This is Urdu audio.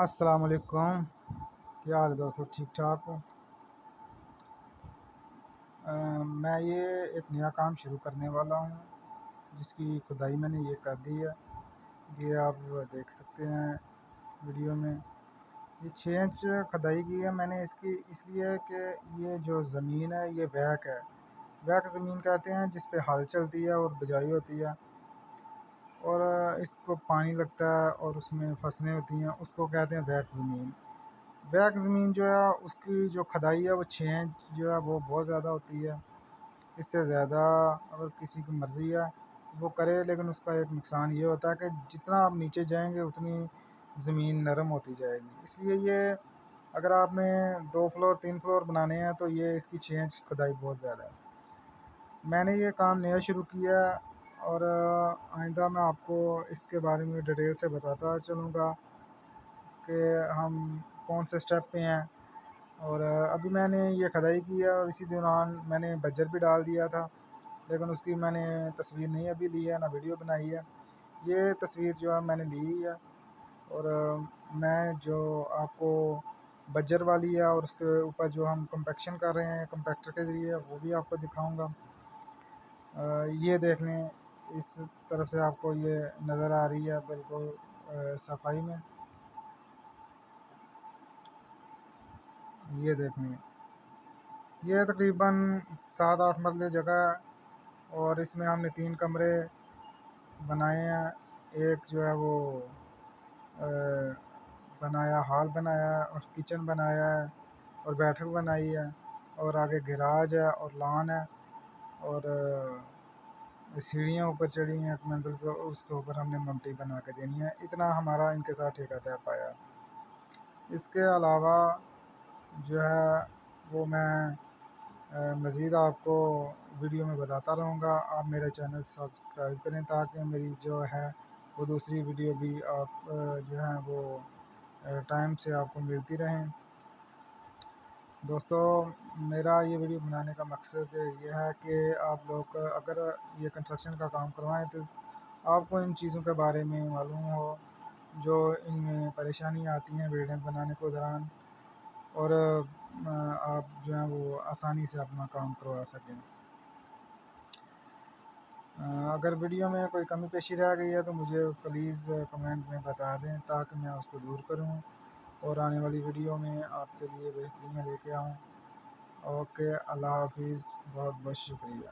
السلام علیکم، کیا حال ہے دوستو؟ ٹھیک ٹھاک ہو؟ میں یہ ایک نیا کام شروع کرنے والا ہوں جس کی کھدائی میں نے یہ کر دی ہے۔ یہ آپ دیکھ سکتے ہیں ویڈیو میں، یہ 6 انچ کھدائی کی ہے میں نے اس لیے کہ یہ جو زمین ہے یہ ویک ہے، ویک زمین کہتے ہیں جس پہ ہل چلتی ہے اور بجائی ہوتی ہے اور اس کو پانی لگتا ہے اور اس میں فصلیں ہوتی ہیں، اس کو کہتے ہیں ویک زمین۔ بیک زمین جو ہے اس کی جو کھدائی ہے وہ 6 انچ جو ہے وہ بہت زیادہ ہوتی ہے۔ اس سے زیادہ اگر کسی کی مرضی ہے وہ کرے، لیکن اس کا ایک نقصان یہ ہوتا ہے کہ جتنا آپ نیچے جائیں گے اتنی زمین نرم ہوتی جائے گی، اس لیے یہ اگر آپ نے 2 فلور 3 فلور بنانے ہیں تو یہ اس کی 6 انچ کھدائی بہت زیادہ ہے۔ میں نے یہ کام نیا شروع کیا ہے اور آئندہ میں آپ کو اس کے بارے میں ڈیٹیل سے بتاتا چلوں گا کہ ہم کون سے سٹیپ پہ ہیں۔ اور ابھی میں نے یہ کھدائی کی ہے اور اسی دوران میں نے بجر بھی ڈال دیا تھا، لیکن اس کی میں نے تصویر نہیں ابھی لی ہے، نہ ویڈیو بنائی ہے۔ یہ تصویر جو ہے میں نے لی ہوئی ہے اور میں جو آپ کو بجر والی ہے اور اس کے اوپر جو ہم کمپیکشن کر رہے ہیں کمپیکٹر کے ذریعے وہ بھی آپ کو دکھاؤں گا۔ یہ دیکھ لیں، اس طرف سے آپ کو یہ نظر آ رہی ہے بالکل صفائی میں، یہ دیکھ لیں۔ یہ تقریباً 7-8 مرلے جگہ ہے اور اس میں ہم نے 3 کمرے بنائے ہیں، ایک جو ہے وہ بنایا ہال بنایا ہے اور کچن بنایا ہے اور بیٹھک بنائی ہے اور آگے گراج ہے اور لان ہے اور سیڑھیاں اوپر چڑھی ہیں ایک منزل پہ، اس کے اوپر ہم نے ممٹی بنا کے دینی ہے۔ اتنا ہمارا ان کے ساتھ ٹھیکہ طے پایا۔ اس کے علاوہ جو ہے وہ میں مزید آپ کو ویڈیو میں بتاتا رہوں گا۔ آپ میرے چینل سبسکرائب کریں تاکہ میری جو ہے وہ دوسری ویڈیو بھی آپ جو ہے وہ ٹائم سے آپ کو ملتی رہیں۔ دوستو، میرا یہ ویڈیو بنانے کا مقصد یہ ہے کہ آپ لوگ اگر یہ کنسٹرکشن کا کام کروائیں تو آپ کو ان چیزوں کے بارے میں معلوم ہو جو ان میں پریشانیاں آتی ہیں بلڈنگ بنانے کے دوران، اور آپ جو ہیں وہ آسانی سے اپنا کام کروا سکیں۔ اگر ویڈیو میں کوئی کمی پیشی رہ گئی ہے تو مجھے پلیز کمنٹ میں بتا دیں تاکہ میں اس کو دور کروں اور آنے والی ویڈیو میں آپ کے لیے بہترین لے کے آؤں۔ اوکے، اللہ حافظ، بہت بہت شکریہ۔